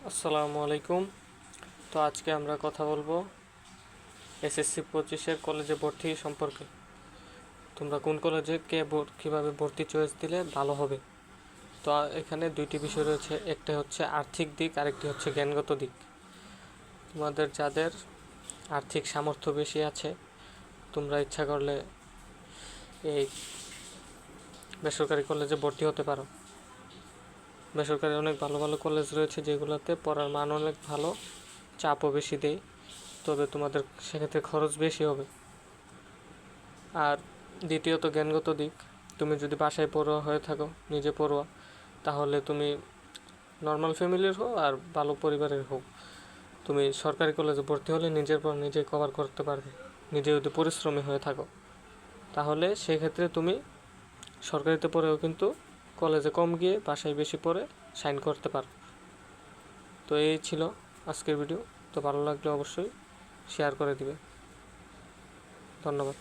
আসসালামু আলাইকুম। তো আজকে আমরা কথা বলবো এসএসসি 25-এর কলেজে ভর্তি সম্পর্কে। তোমরা কোন কলেজে কীভাবে ভর্তি চয়েস দিলে ভালো হবে। তো এখানে দুইটি বিষয় রয়েছে, একটা হচ্ছে আর্থিক দিক, আরেকটি হচ্ছে জ্ঞানগত দিক। তোমাদের যাদের আর্থিক সামর্থ্য বেশি আছে, তোমরা ইচ্ছা করলে এই বেসরকারি কলেজে ভর্তি হতে পারো। বেসরকারি অনেক ভালো ভালো কলেজ রয়েছে যেগুলোতে পড়ার মান অনেক ভালো, চাপও বেশি দেয়, তবে তোমাদের সেক্ষেত্রে খরচ বেশি হবে। আর দ্বিতীয়ত জ্ঞানগত দিক, তুমি যদি বাসায় পড়ুয়া হয়ে থাকো, নিজে পড়ুয়া, তাহলে তুমি নর্মাল ফ্যামিলির হোক আর ভালো পরিবারের হোক, তুমি সরকারি কলেজে ভর্তি হলে নিজের পর নিজে কভার করতে পারবে। নিজে যদি পরিশ্রমী হয়ে থাকো, তাহলে সেক্ষেত্রে তুমি সরকারিতে পড়েও কিন্তু কলেজে কম গিয়ে বাসায় বেশি পড়ে সাইন করতে পারো। তো এই ছিল আজকের ভিডিও। তো ভালো লাগলে অবশ্যই শেয়ার করে দিবে। ধন্যবাদ।